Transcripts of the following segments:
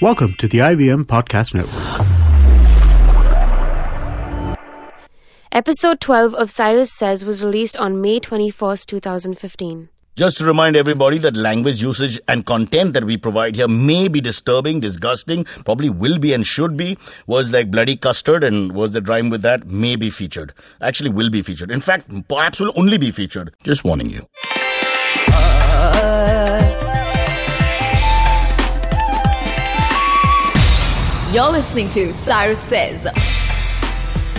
Welcome to the IVM Podcast Network. Episode 12 of Cyrus Says was released on May 21st, 2015. Just to remind everybody that language usage and content that we provide here may be disturbing, disgusting, probably will be and should be. Words like bloody custard and words that rhyme with that may be featured. Actually will be featured. In fact, perhaps will only be featured. Just warning you. You're listening to Cyrus Says.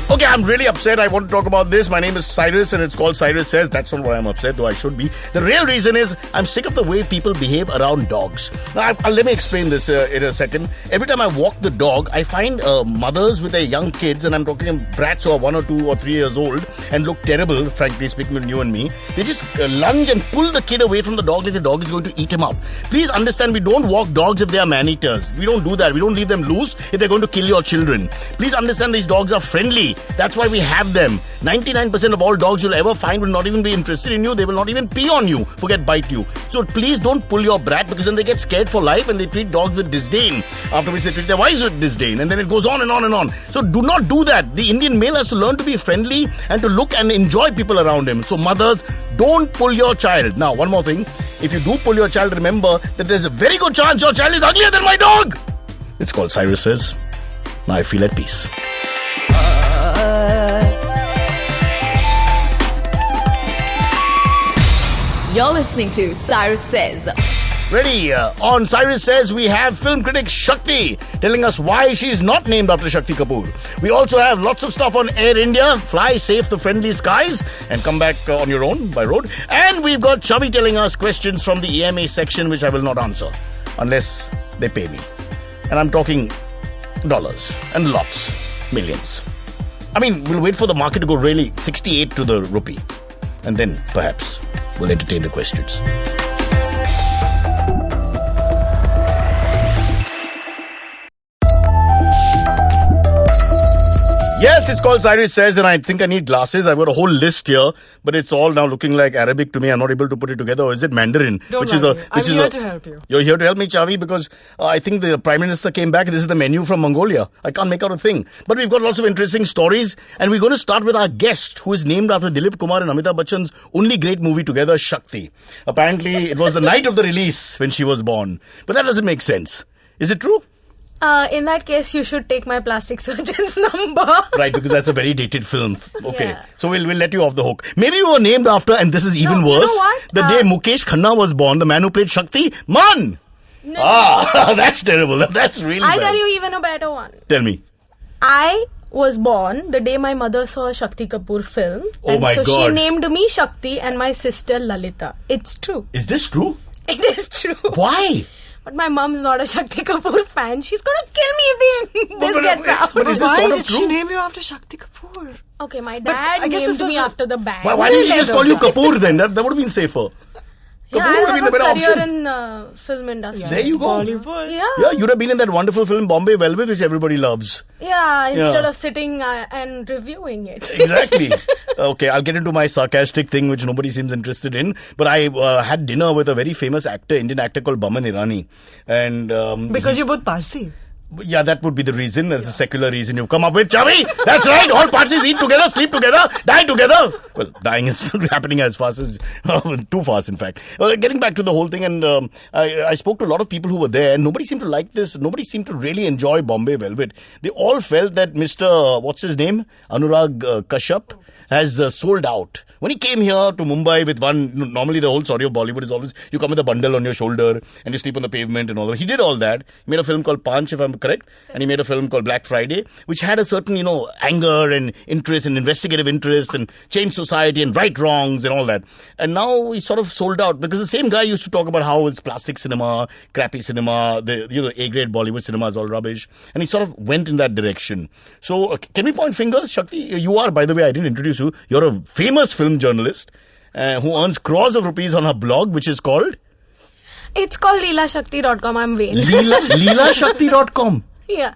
Okay, I'm really upset. I want to talk about this. My name is Cyrus and it's called Cyrus Says. That's not why I'm upset, though I should be. The real reason is I'm sick of the way people behave around dogs. Now, let me explain this in a second. Every time I walk the dog, I find mothers with their young kids, and I'm talking brats who are 1 or 2 or 3 years old and look terrible, frankly speaking, with you and me. They just lunge and pull the kid away from the dog like the dog is going to eat him up. Please understand, we don't walk dogs if they are man-eaters. We don't do that. We don't leave them loose if they're going to kill your children. Please understand, these dogs are friendly. That's why we have them. 99% of all dogs you'll ever find will not even be interested in you. They will not even pee on you, forget bite you. So please don't pull your brat, because then they get scared for life and they treat dogs with disdain. After which they treat their wives with disdain. And then it goes on and on and on. So do not do that. The Indian male has to learn to be friendly and to look and enjoy people around him. So mothers, don't pull your child. Now, one more thing. If you do pull your child, remember that there's a very good chance your child is uglier than my dog. It's called Cyrus Says. Now I feel at peace. You're listening to Cyrus Says. Ready? On Cyrus Says, we have film critic Shakti telling us why she's not named after Shakti Kapoor. We also have lots of stuff on Air India, fly safe the friendly skies and come back on your own by road. And we've got Chavi telling us questions from the EMA section, which I will not answer unless they pay me. And I'm talking dollars and lots, millions. I mean, we'll wait for the market to go really 68 to the rupee. And then, perhaps, we'll entertain the questions. Yes, it's called Cyrus Says, and I think I need glasses. I've got a whole list here, but it's all now looking like Arabic to me. I'm not able to put it together. Or is it Mandarin? I'm here to help you. You're here to help me, Chavi, because I think the Prime Minister came back. This is the menu from Mongolia. I can't make out a thing. But we've got lots of interesting stories, and we're going to start with our guest, who is named after Dilip Kumar and Amitabh Bachchan's only great movie together, Shakti. Apparently, it was the night of the release when she was born. But that doesn't make sense. Is it true? In that case, you should take my plastic surgeon's number. Right, because that's a very dated film. Okay, Yeah. So we'll let you off the hook. Maybe you were named after, and this is even No, you worse, know what? the day Mukesh Khanna was born, the man who played Shakti, Man! No. That's terrible. That's really I'll bad. tell you even a better one. Tell me. I was born the day my mother saw a Shakti Kapoor film. Oh and my so God. she named me Shakti and my sister Lalita. It's true. Is this true? It is true. Why? But my mom's not a Shakti Kapoor fan. She's gonna kill me if this gets out. But is this Why sort of did true? she name you after Shakti Kapoor? Okay, my But dad I guess named this was me a- after the band. Why didn't she just call you Kapoor then? That would have been safer. Kapoor Yeah, would I have been have the a better career option. in film industry. There you go. Bollywood. Yeah, you'd have been in that wonderful film Bombay Velvet, which everybody loves. Yeah, instead Yeah. of sitting and reviewing it. Exactly. Okay, I'll get into my sarcastic thing, which nobody seems interested in. But I had dinner with a very famous actor, Indian actor called Baman Irani. And Because you're both Parsi. yeah, that would be the reason. That's a secular reason you've come up with, Chavi. That's right. All Parsis eat together, sleep together, die together. Well, dying is happening as fast as too fast, in fact. Well, getting back to the whole thing, and I spoke to a lot of people who were there, and nobody seemed to like this. Nobody seemed to really enjoy Bombay Velvet. They all felt that Mr. What's his name, Anurag Kashyap, has sold out. When he came here to Mumbai with normally the whole story of Bollywood is always you come with a bundle on your shoulder and you sleep on the pavement and all that. He did all that. He made a film called Panch, if I'm correct, and he made a film called Black Friday, which had a certain, anger and interest and investigative interest and change society and right wrongs and all that. And now he sort of sold out because the same guy used to talk about how it's plastic cinema, crappy cinema, the A-grade Bollywood cinema is all rubbish. And he sort of went in that direction. So can we point fingers? Shakti, you are, by the way, I didn't introduce you. You're a famous film journalist who earns crores of rupees on her blog, which is called? It's called leelashakti.com. I'm vain. Leelashakti.com. Yeah.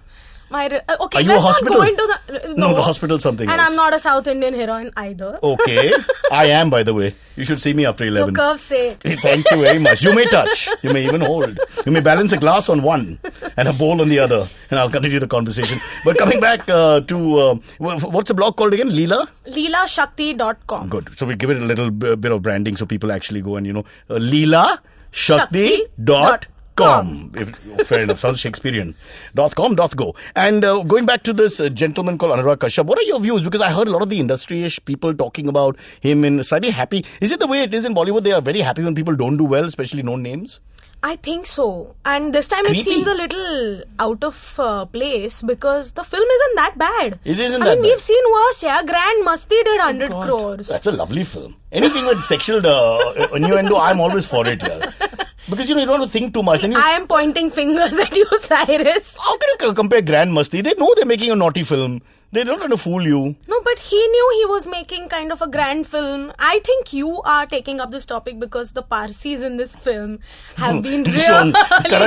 Okay, Are you a let's not hospital? go into the... No, the hospital something And else. I'm not a South Indian heroine either. Okay. I am, by the way. You should see me after Your 11. curves say it. Thank you very much. You may touch. You may even hold. You may balance a glass on one and a bowl on the other. And I'll continue the conversation. But coming back to... what's the blog called again? Leela? LeelaShakti.com. Good. So we give it a little bit of branding so people actually go and, LeelaShakti.com. Fair enough. Sounds Shakespearean. .com.go. And going back to this gentleman called Anurag Kashyap, what are your views? Because I heard a lot of the industry-ish people talking about him in slightly happy. Is it the way it is in Bollywood? They are very happy when people don't do well, especially known names? I think so. And this time Creepy. it seems a little out of place because the film isn't that bad. It isn't I that mean, bad. we've seen worse, yeah. Grand Masti did 100 crores. That's a lovely film. Anything with sexual innuendo, I'm always for it, yeah. Because, you don't have to think too much. Then I am pointing fingers at you, Cyrus. how can you compare Grand Masti? They know they're making a naughty film. They're not trying to fool you. No, but he knew he was making kind of a grand film. I think you are taking up this topic because the Parsis in this film have been really Karan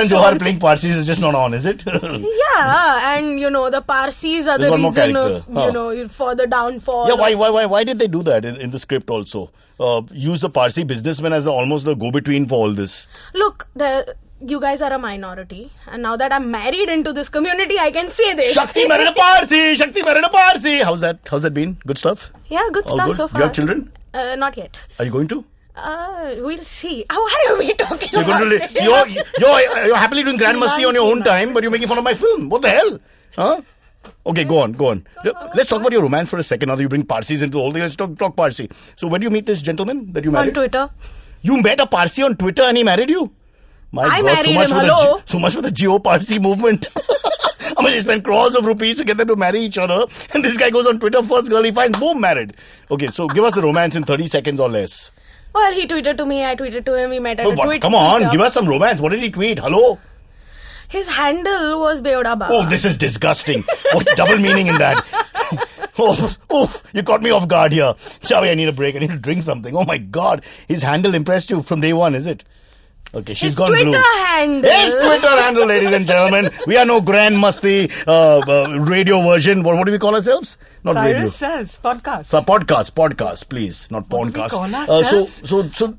Johar shown. playing Parsis is just not on, is it? Yeah, and the Parsis are There's the one more reason of, character. for the downfall. Yeah, why did they do that in the script also? Use the Parsi businessman as almost the go-between for all this. Look, you guys are a minority, and now that I'm married into this community, I can say this. Shakti married a Parsi! Shakti married a Parsi! How's that been? Good stuff? Yeah, good All stuff good? so far. You have children? Not yet. Are you going to? We'll see. Why are we talking So about this? you're happily doing Grand Masti on your own time, but you're making fun of my film. What the hell? Huh? Okay, go on. Let's talk about your romance for a second. Now that you bring Parsis into the whole thing, let's talk Parsi. So when did you meet this gentleman that you married? On Twitter. You met a Parsi on Twitter and he married you? I married him, hello? So much for the Geo-Parsi movement. I mean, they spend crores of rupees to get them to marry each other. And this guy goes on Twitter, first girl he finds, boom, married. Okay, so give us the romance in 30 seconds or less. Well, he tweeted to me, I tweeted to him, we met at a tweet. Come on, meetup. give us some romance. What did he tweet? Hello? His handle was Beoda Baba. Oh, this is disgusting. What double meaning in that? Oh, you caught me off guard here. Chavi, I need a break. I need to drink something. Oh my God. His handle impressed you from day one, is it? Okay, she's His gone Twitter blue. handle. His Twitter handle, ladies and gentlemen. We are no Grand Masti radio version. What do we call ourselves? Not radio. Cyrus Says, podcast. So podcast, please, not What do we podcast. call ourselves?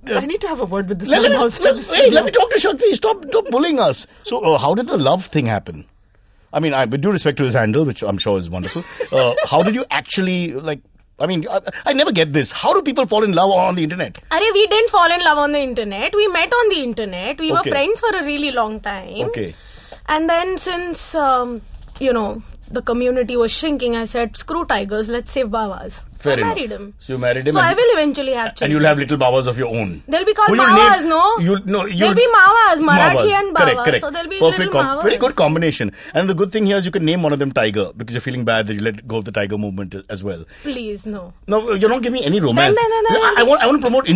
I need to have a word with this let, man me, outside let, the hey, studio. let me talk to Shakti. Stop bullying us. So, how did the love thing happen? I mean, with due respect to his handle, which I'm sure is wonderful, how did you actually, I never get this. How do people fall in love on the internet? Arey, we didn't fall in love on the internet. We met on the internet. We were Okay. friends for a really long time. Okay. And then since, the community was shrinking, I said, screw tigers, let's save bawas. So Fair I enough. married him. So you married him. So I will eventually have children. And you'll have little bawas of your own. They'll be called Who you'll Mawas, name- no? You'll be Mawas, Marathi and Bawas. Correct. So there'll be Perfect little Mawas. very good combination. And the good thing here is you can name one of them Tiger because you're feeling bad that you let go of the Tiger movement as well. Please, no. No, you're not giving me any romance. No. I want to promote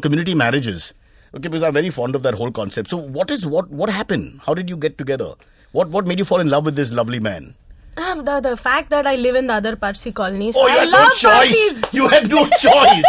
community marriages. Okay, because I'm very fond of that whole concept. So what happened? How did you get together? What made you fall in love with this lovely man? The fact that I live in the other Parsi colonies. Oh, you I had love no choice. Parsis. You had no choice.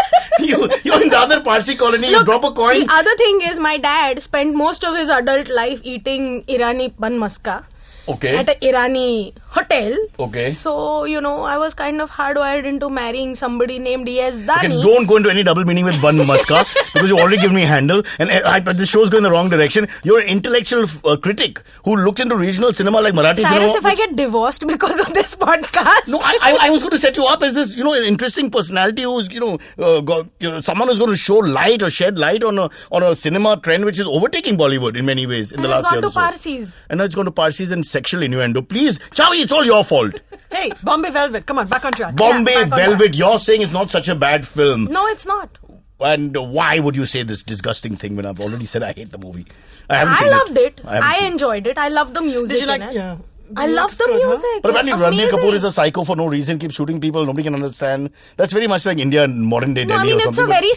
You're in the other Parsi colony. Look, you drop a coin. The other thing is my dad spent most of his adult life eating Irani pan maska. Okay. At an Irani hotel. Okay. So, I was kind of hardwired into marrying somebody named E.S. Dani. Okay, don't go into any double meaning with Ban Maska because you already given me a handle and this show's going the wrong direction. You're an intellectual critic who looks into regional cinema like Marathi Cyrus, cinema. if I get divorced because of this podcast. No, I was going to set you up as this, an interesting personality who's, someone who's going to show light or shed light on a cinema trend which is overtaking Bollywood in many ways in the last year. And it's gone to Parsis. And now it's gone to Parsis and sexual innuendo. Please, Chavi, it's all your fault. Hey, Bombay Velvet, come on, back on track. Bombay back on Velvet, you're saying it's not such a bad film. No, it's not. And why would you say this disgusting thing when I've already said I hate the movie? I haven't seen loved it. I haven't I seen it. enjoyed it. I loved the music Did you like, in it. yeah. I love the Good, huh? music. But apparently It's Ranbir Kapoor amazing. is a psycho for no reason, keeps shooting people, nobody can understand. That's very much like India in modern day No, Delhi I mean, or it's something. a very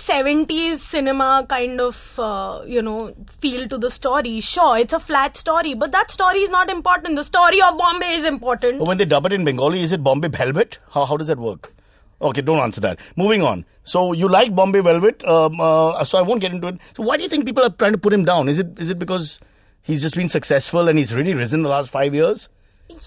70s cinema kind of, feel to the story. Sure, it's a flat story, but that story is not important. The story of Bombay is important. But when they dub it in Bengali, is it Bombay Velvet? How does that work? Okay, don't answer that. Moving on. So you like Bombay Velvet, so I won't get into it. So why do you think people are trying to put him down? Is it because he's just been successful and he's really risen the last 5 years? Yeah,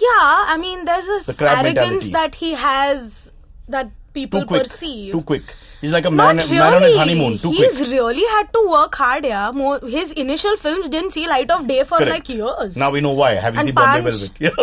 I mean, there's The this crab arrogance mentality. that he has that people Too quick. perceive. Too quick. He's like a Not man, really. man on his honeymoon. Too He's quick. really had to work hard, yeah. His initial films didn't see light of day for Correct. like years. Now we know why. Have you And seen Bombay Panch. Velvet?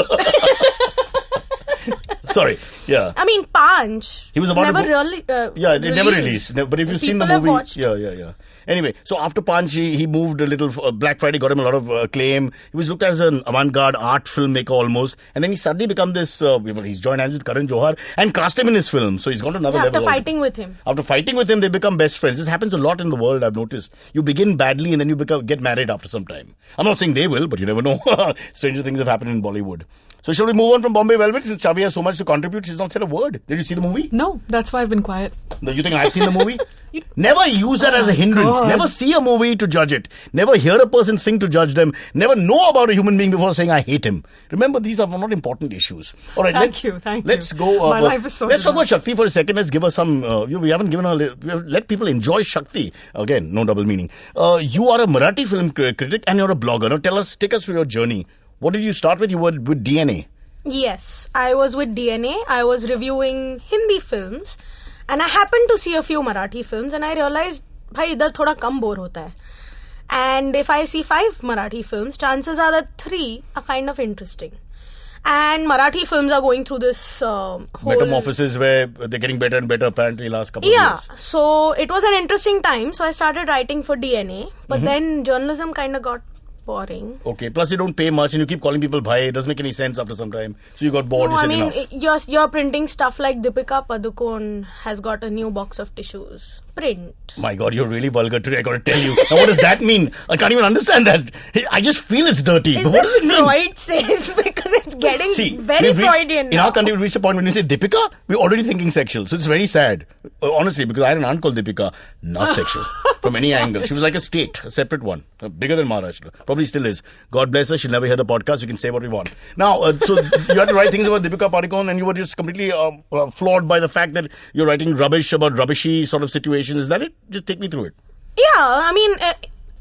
Sorry. Yeah. I mean, Panch. He was about to never go- really. Yeah, they never released. But if you've seen the People have movie, watched. yeah. Anyway, so after Panch, he moved a little. Black Friday got him a lot of acclaim. He was looked at as an avant-garde art filmmaker almost, and then he suddenly become this. He's joined hands with Karan Johar and cast him in his film, so he's gone to another After level. fighting with him. After fighting with him, they become best friends. This happens a lot in the world. I've noticed. You begin badly and then you get married after some time. I'm not saying they will, but you never know. Stranger things have happened in Bollywood. So shall we move on from Bombay Velvet? Since Chavi has so much to contribute, she's not said a word. Did you see the movie? No, that's why I've been quiet. No, you think I've seen the movie? Never use that as a hindrance. God. Never see a movie to judge it. Never hear a person sing to judge them. Never know about a human being before saying I hate him. Remember, these are not important issues. All right, Thank you. Let's go. My life is so let's talk about bizarre. Shakti for a second. Let's give her some. We haven't given her. Let people enjoy Shakti. Again, no double meaning. You are a Marathi film critic and you're a blogger. Now, take us through your journey. What did you start with? You were with DNA. Yes, I was with DNA. I was reviewing Hindi films, and I happened to see a few Marathi films, and I realized, bhai, idhar thoda kam bore hota hai. And if I see 5 Marathi films, chances are that 3 are kind of interesting. And Marathi films are going through this whole Metamorphosis where they're getting better and better apparently last couple of Yeah, years. so it was an interesting time. So I started writing for DNA, but then journalism kind of got boring. Okay, plus you don't pay much and you keep calling people bhai. It doesn't make any sense after some time. So you got bored, No, you I said mean, enough. you're printing stuff like Deepika Padukone has got a new box of tissues. Print. My God, you're really vulgar today, I gotta tell you. Now what does that mean? I can't even understand that. I just feel it's dirty. Is But what this does it mean? Freud says? Because it's getting See, very we've reached- Freudian in now. our country, we reached a point when you say Deepika, we're already thinking sexual. So it's very sad. Honestly, because I had an aunt called Deepika, not sexual. From any angle. She was like a state, a separate one. Bigger than Maharashtra. Probably still is. God bless her. She'll never hear the podcast. We can say what we want. Now, so you had to write things about Deepika Padukone and you were just completely flawed by the fact that you're writing rubbish about rubbishy sort of situations. Is that it? Just take me through it. Yeah, I mean,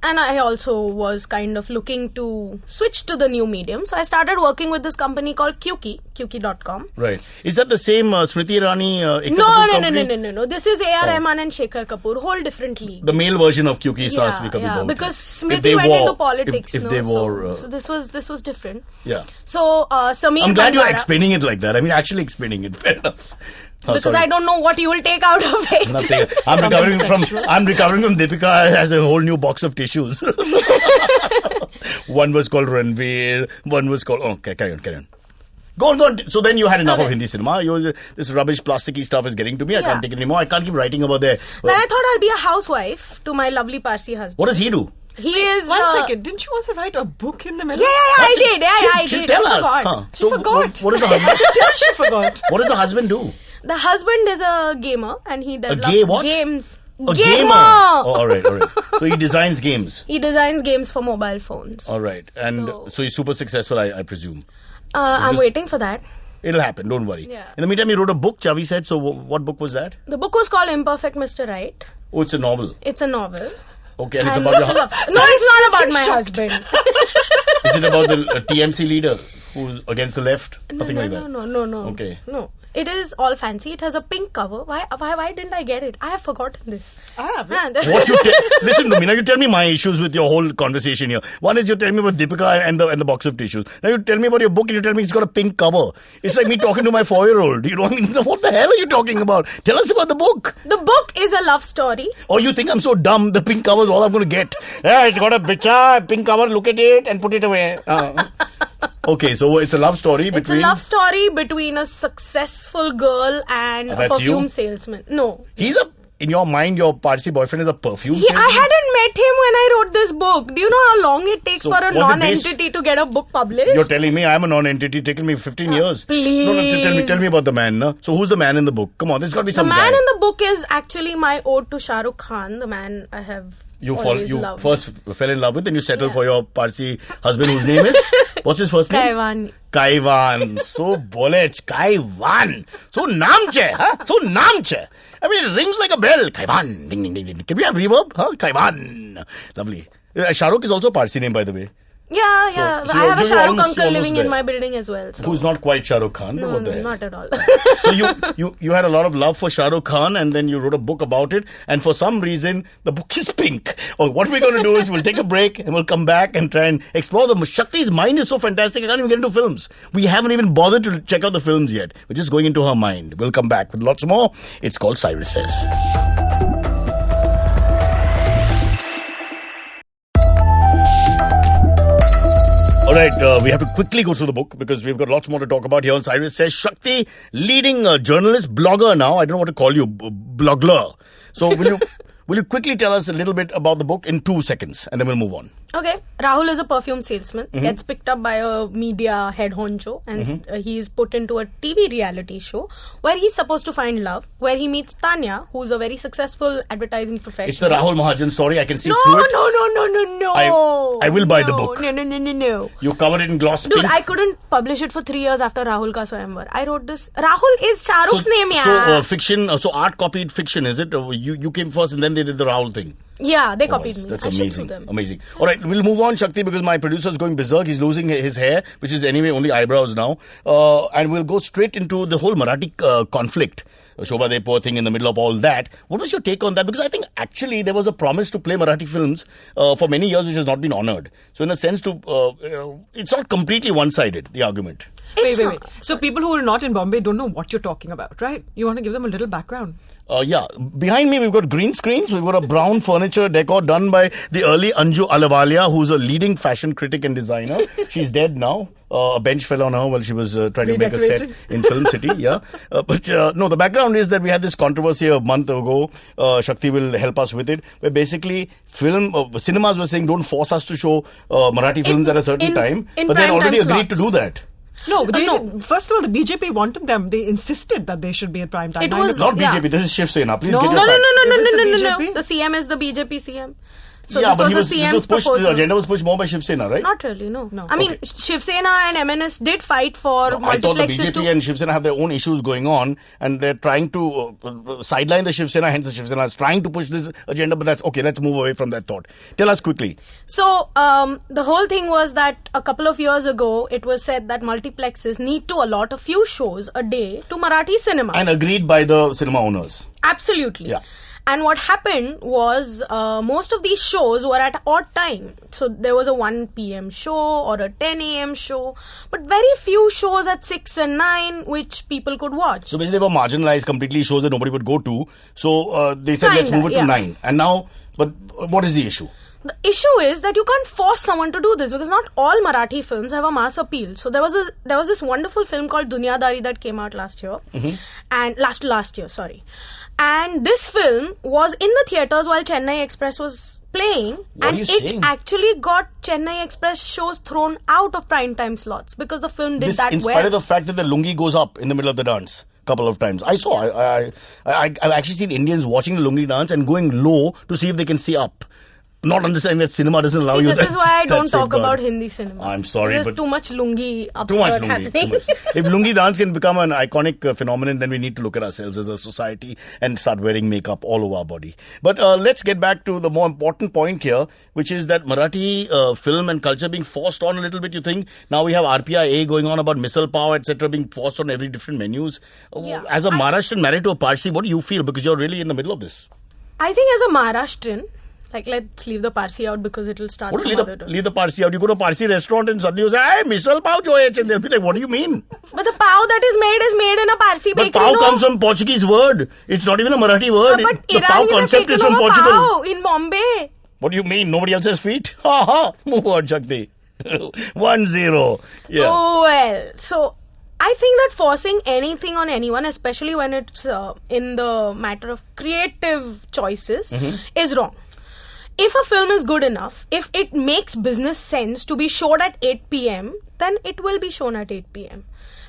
and I also was kind of looking to switch to the new medium. So I started working with this company called Qki.com. Right. Is that the same Smriti Irani? Ekta No, Kapoor no, no, company? no, no, no. This is A.R. Rahman and Shekhar Kapoor. Whole different league. The male version of Kyuki Saas Bhi Kabhi yeah, Bahu Thi. because If they Smriti went wore- into politics. If no? they wore... so this was different. yeah. So Sameer I'm glad you're Bandara- explaining it like that. I mean, actually explaining it. Fair enough. Oh, because sorry. I don't know what you will take out of it. Nothing. I'm recovering from Deepika as a whole new box of tissues. One was called Ranveer. One was called... Oh, okay, carry on. Go on. So then you had enough of Hindi cinema. This rubbish, plasticky stuff is getting to me. I can't take it anymore. I can't keep writing about there. Then I thought I'll be a housewife to my lovely Parsi husband. What does he do? He is... One second, didn't you also write a book in the middle? Yeah, I did. I She'll did. tell I us. forgot. Huh. She forgot. What does the husband... Tell she forgot. What does the husband do? The husband is a gamer and he develops gay what? games. A gamer. Oh, all right. So he designs games. He designs games for mobile phones. All right. And so he's super successful, I presume. I'm waiting for that. It'll happen. Don't worry. Yeah. In the meantime, you wrote a book, Chavi said. So what book was that? The book was called Imperfect Mr. Right. Oh, it's a novel. It's a novel. Okay. And it's And about it's your... a love- No, it's not about my husband. Is it about the TMC leader who's against the left? Nothing like that. No. Okay. No. It is all fancy. It has a pink cover. Why didn't I get it? I have forgotten this. I have. What listen to me now. You tell me my issues with your whole conversation here. One is you tell me about Deepika and the box of tissues. Now you tell me about your book and you tell me it's got a pink cover. It's like me talking to my 4-year-old. You know what I mean? What the hell are you talking about? Tell us about the book. The book is a love story. Or you think I'm so dumb? The pink cover is all I'm going to get. Yeah, it's got a picture, pink cover. Look at it and put it away. Okay, so it's a love story between... It's a love story between a successful girl and a That's perfume you? salesman. No. In your mind, your Parsi boyfriend is a perfume I salesman? hadn't met him when I wrote this book. Do you know how long it takes So for a was it non-entity to get a book published? You're telling me I'm a non-entity, taken me 15 years. please. No, tell me about the man. No? So who's the man in the book? Come on, there's got to be The some man guy. in the book is actually my ode to Shah Rukh Khan, the man I have You always loved. first fell in love with, then you settled for your Parsi husband whose name is? What's his first name? Kaiwan. Kaiwan. So bolech. Kaiwan. So naam che, huh? So naam che. I mean, it rings like a bell. Kaiwan. Ding, ding, ding, ding. Can we have reverb? Huh? Kaiwan. Lovely. Shah Rukh is also a Parsi name, by the way. Yeah. So I have a you're Shah Rukh almost uncle living in there. my building as well. So. Who's not quite Shah Rukh Khan. No, but what the hell. not at all. So you had a lot of love for Shah Rukh Khan, and then you wrote a book about it, and for some reason the book is pink. What we're going to do is we'll take a break and we'll come back and try and explore them. Shakti's mind is so fantastic, I can't even get into films. We haven't even bothered to check out the films yet. We're just going into her mind. We'll come back with lots more. It's called Cyrus Says. All right, we have to quickly go through the book because we've got lots more to talk about here on Cyrus Says. Shakti, leading journalist, blogger now. I don't know what to call you, blogger. So will you quickly tell us a little bit about the book in 2 seconds, and then we'll move on. Okay, Rahul is a perfume salesman, gets picked up by a media head honcho, and he is put into a TV reality show where he's supposed to find love, where he meets Tanya, who's a very successful advertising professional. It's the Rahul Mahajan story. I can see through it. No. I will buy the book. No. You covered it in gloss Dude, pink. I couldn't publish it for 3 years after Rahul Ka Swayamvar. I wrote this. Rahul is Shah Rukh's name, yeah. So fiction, so art copied fiction, is it? You came first and then they did the Rahul thing. Yeah, they copied me. That's I should sue amazing. them. Amazing. All right, we'll move on, Shakti, because my producer is going berserk. He's losing his hair, which is anyway only eyebrows now. And we'll go straight into the whole Marathi conflict. Shobha De, poor thing, in the middle of all that. What was your take on that? Because I think actually there was a promise to play Marathi films for many years, which has not been honoured. So in a sense, it's not completely one-sided, the argument. Wait. So people who are not in Bombay don't know what you're talking about, right? You want to give them a little background. Yeah. Behind me, we've got green screens. We've got a brown furniture decor done by the early Anju Alavalia, who's a leading fashion critic and designer. She's dead now. A bench fell on her while she was trying to make a set in Film City. Yeah. But no, the background is that we had this controversy a month ago. Shakti will help us with it. Where basically cinemas were saying don't force us to show Marathi films at a certain time. But they already agreed to do that. No, first of all, the BJP wanted them. They insisted that they should be at prime time. It was not BJP. This is Shiv Sena. Please get your No. facts. The CM is the BJP CM. So yeah, this but was the CM's proposal. The agenda was pushed more by Shiv Sena, right? Not really, no. I mean, Shiv Sena and MNS did fight for multiplexes. I thought the BJP and Shiv Sena have their own issues going on, and they're trying to sideline the Shiv Sena. Hence, the Shiv Sena is trying to push this agenda. But that's okay. Let's move away from that thought. Tell us quickly. So the whole thing was that a couple of years ago, it was said that multiplexes need to allot a few shows a day to Marathi cinema, And agreed by the cinema owners. Absolutely. Yeah. And what happened was most of these shows were at odd time. So there was a 1 p.m. show or a 10 a.m. show, but very few shows at 6 and 9 which people could watch. So basically they were marginalized completely, shows that nobody would go to. So they said let's move it to 9. And now, but what is the issue? The issue is that you can't force someone to do this because not all Marathi films have a mass appeal. So there was this wonderful film called Dunyadari that came out last year, and last year, sorry. And this film was in the theaters while Chennai Express was playing, and it actually got Chennai Express shows thrown out of primetime slots because the film did that well. In spite of the fact that the lungi goes up in the middle of the dance. Couple of times. I saw. I've actually seen Indians watching the lungi dance and going low to see if they can see up. Not understanding that cinema doesn't allow you that. This is why I don't talk about Hindi cinema. I'm sorry, There's but too much lungi upskirt happening. Too much. If lungi dance can become an iconic phenomenon, then we need to look at ourselves as a society and start wearing makeup all over our body. But let's get back to the more important point here, which is that Marathi film and culture being forced on a little bit. You think now we have RPIA going on about misal pav, etc., being forced on every different menus. Yeah. As a Maharashtrian married to a Parsi, what do you feel? Because you're really in the middle of this. I think as a Maharashtrian, like, let's leave the Parsi out because it will start some other time. Leave the Parsi out. You go to a Parsi restaurant and suddenly you say, hey, misal pav jo hai. And they'll be like, what do you mean? But the pav that is made in a Parsi bakery. But pav comes from Portuguese word. It's not even a Marathi word. But the pav concept is from Portugal. Pav in Bombay. What do you mean? Nobody else has feet? Ha ha. Move on, Shakti. 1-0. Yeah. Oh, well. So, I think that forcing anything on anyone, especially when it's in the matter of creative choices, is wrong. If a film is good enough, if it makes business sense to be shown at 8 p.m., then it will be shown at 8 p.m.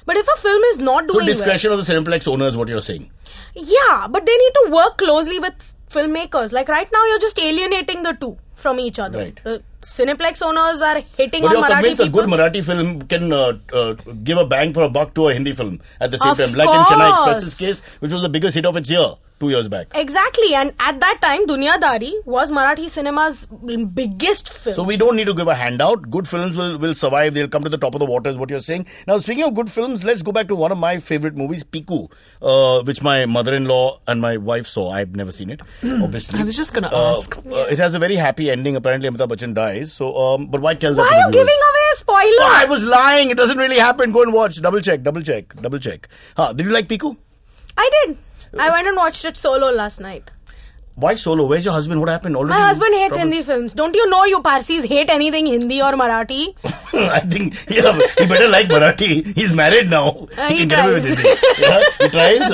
But if a film is not doing well... So discretion of the Cineplex owner is what you're saying? Yeah, but they need to work closely with filmmakers. Like right now, you're just alienating the two. from each other. Right. The Cineplex owners are hitting But on you're Marathi convinced people. a good Marathi film can give a bang for a buck to a Hindi film at the same Of time. Like in Chennai course. Express's case, which was the biggest hit of its year 2 years back. Exactly, and at that time, Dunyadari was Marathi cinema's biggest film. So we don't need to give a handout. Good films will survive. They'll come to the top of the water is what you're saying. Now, speaking of good films, let's go back to one of my favorite movies, Piku, which my mother-in-law and my wife saw. I've never seen it, obviously. I was just going to ask. It has a very happy ending. Apparently, Amitabh Bachchan dies. So, but why tell that Why to are the you giving viewers? away a spoiler? Oh, I was lying. It doesn't really happen. Go and watch. Double check. Did you like Piku? I did. I went and watched it solo last night. Why solo? Where's your husband? What happened? Already My husband hates trouble? Hindi films. Don't you know you Parsis hate anything Hindi or Marathi? I think he better like Marathi. He's married now. He can get away with tries. it. Yeah, he tries.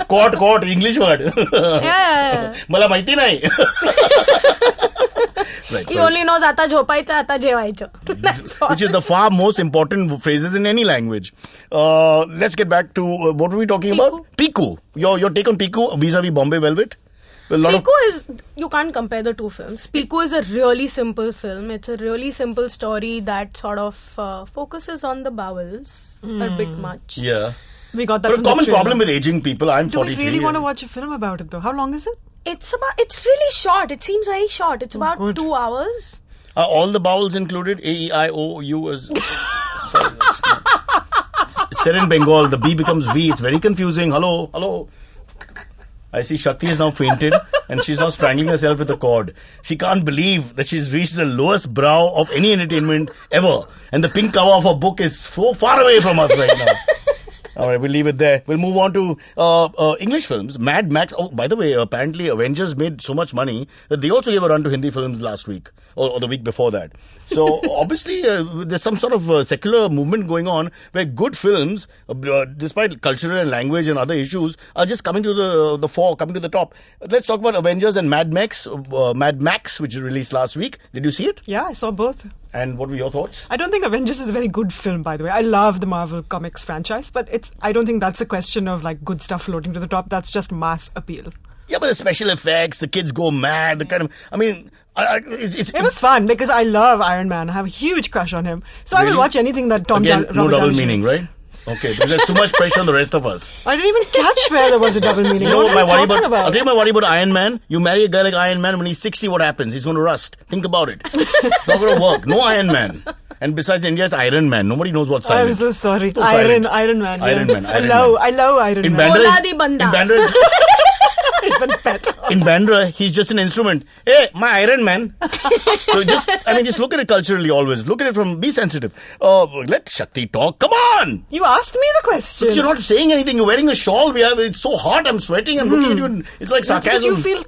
Court, English word. Yeah. मला माहिती नाही. Right, He sorry. only knows आता झोपायचं, आता जेवायचं. That's all. Which is the far most important phrases in any language. Let's get back to what were we talking about? Piku. Your take on Piku vis-a-vis Bombay Velvet? A lot Piku is, you can't compare the two films. Piku is a really simple film. It's a really simple story that sort of focuses on the bowels a bit much. Yeah. We got that But from a common the trailer. problem with aging people. I'm Do we 43. really want to watch a film about it though? How long is it? It's really short. It seems very short. It's about good. 2 hours. Are all the vowels included? A, E, I, O, U as... Said in Bengal, the B becomes V. It's very confusing. Hello. I see Shakti has now fainted and she's now strangling herself with a cord. She can't believe that she's reached the lowest brow of any entertainment ever. And the pink cover of her book is so far away from us right now. All right, we'll leave it there. We'll move on to English films. Mad Max. Oh, by the way, apparently Avengers made so much money that they also gave a run to Hindi films last week or the week before that. So obviously there's some sort of secular movement going on where good films, despite cultural and language and other issues, are just coming to the fore, coming to the top. Let's talk about Avengers and Mad Max, which was released last week. Did you see it? Yeah, I saw both. And what were your thoughts? I don't think Avengers is a very good film, by the way. I love the Marvel Comics franchise, but I don't think that's a question of like good stuff floating to the top. That's just mass appeal. Yeah, but the special effects, the kids go mad, the kind of, I mean, It was fun because I love Iron Man. I have a huge crush on him. So I will watch anything that Tom Again, Robert no double Downey meaning, right? Okay, because there's too much pressure on the rest of us. I didn't even catch where there was a double meaning. You know What what my are worry you talking about? I'll about? tell you my worry about Iron Man. You marry a guy like Iron Man, when he's 60, what happens? He's going to rust. Think about it. It's not going to work. No Iron Man. And besides, India is Iron Man. Nobody knows what's silent. I'm so sorry. So silent. Iron Man. Iron yes. Man. I love Iron In Man. Bandra, Bola di banda. in Bandra, Even pet. in Bandra, he's just an instrument. Hey, my Iron Man. So just look at it culturally always. Look at it be sensitive. Let Shakti talk. Come on. You asked me the question. Because you're not saying anything. You're wearing a shawl. It's so hot. I'm sweating. I'm looking at you. And it's like That's because sarcasm. you feel...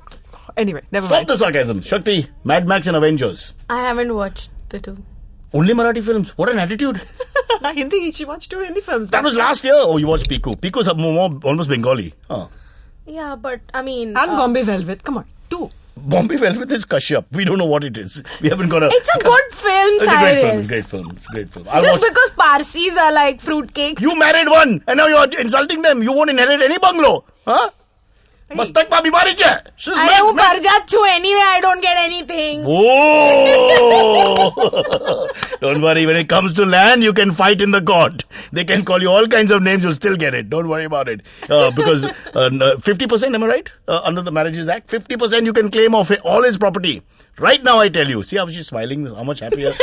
Anyway, never Stop mind. the sarcasm. Shakti, Mad Max and Avengers. I haven't watched the two. Only Marathi films. What an attitude. Hindi, she watched 2 Hindi films. That was last year. Oh, you watched Piku. Piku is more almost Bengali. Huh. Yeah, but I mean... And Bombay Velvet. Come on. 2. Bombay Velvet is Kashyap. We don't know what it is. We haven't got a... It's a good film, It's a Cyrus. great film. It's a great film. It's a great film. I'll Just watch- because Parsis are like fruitcakes. You married one and now you're insulting them. You won't inherit any bungalow. Huh? Mastak pa bimari hai. She's I am mad- Parjat chu anyway, I don't get anything. Whoa! Don't worry, when it comes to land, you can fight in the court. They can call you all kinds of names, you'll still get it. Don't worry about it. Because 50%, am I right? Under the Marriages Act, 50% you can claim of all his property. Right now, I tell you. See how she's smiling, how much happier.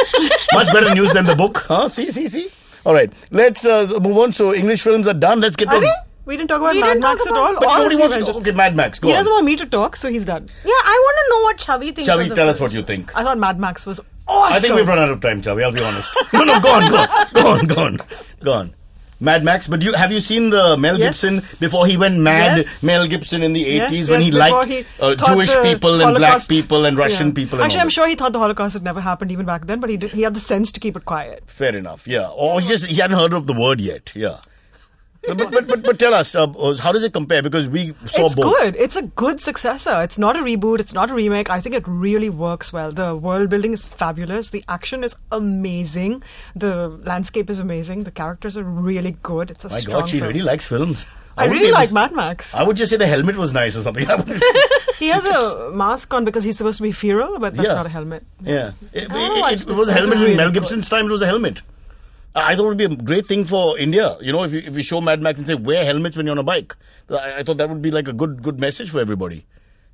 Much better news than the book. Huh? See? All right, let's move on. So, English films are done. Let's get Are to... we? We didn't talk about We Mad didn't Max talk at all. about- But or nobody the wants Avengers. to... Okay, Mad Max, go He on. doesn't want me to talk, so he's done. Yeah, I want to know what Chavi thinks of Chavi, the tell us film. what you think. I thought Mad Max was awesome. I think we've run out of time, Chavi. I'll be honest. No, go on. Mad Max, but have you seen the Mel Yes. Gibson before he went mad? Yes. Mel Gibson in the 80s Yes, when he before liked he thought Jewish the people and black Holocaust- people and Russian Yeah. people. And Actually, all I'm that. sure he thought the Holocaust had never happened even back then, but he had the sense to keep it quiet. Fair enough, yeah. Or he hadn't heard of the word yet, yeah. But tell us, how does it compare? Because we saw It's both. good. It's a good successor. It's not a reboot. It's not a remake. I think it really works well. The world building is fabulous. The action is amazing. The landscape is amazing. The characters are really good. It's a My strong God, she film. really likes films. I really like Mad Max. I would just say the helmet was nice or something. He has a mask on because he's supposed to be feral, but that's not a helmet. Yeah. It was a helmet in Mel Gibson's time. It was a helmet. I thought it would be a great thing for India. If we show Mad Max and say, wear helmets when you're on a bike. I thought that would be like a good message for everybody.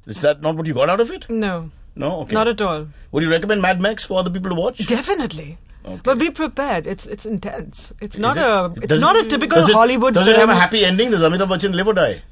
Is that not what you got out of it? No. No? Okay. Not at all. Would you recommend Mad Max for other people to watch? Definitely. Okay. But be prepared. It's intense. It's not a typical Hollywood film. Does it have a happy ending? Does Amitabh Bachchan live or die?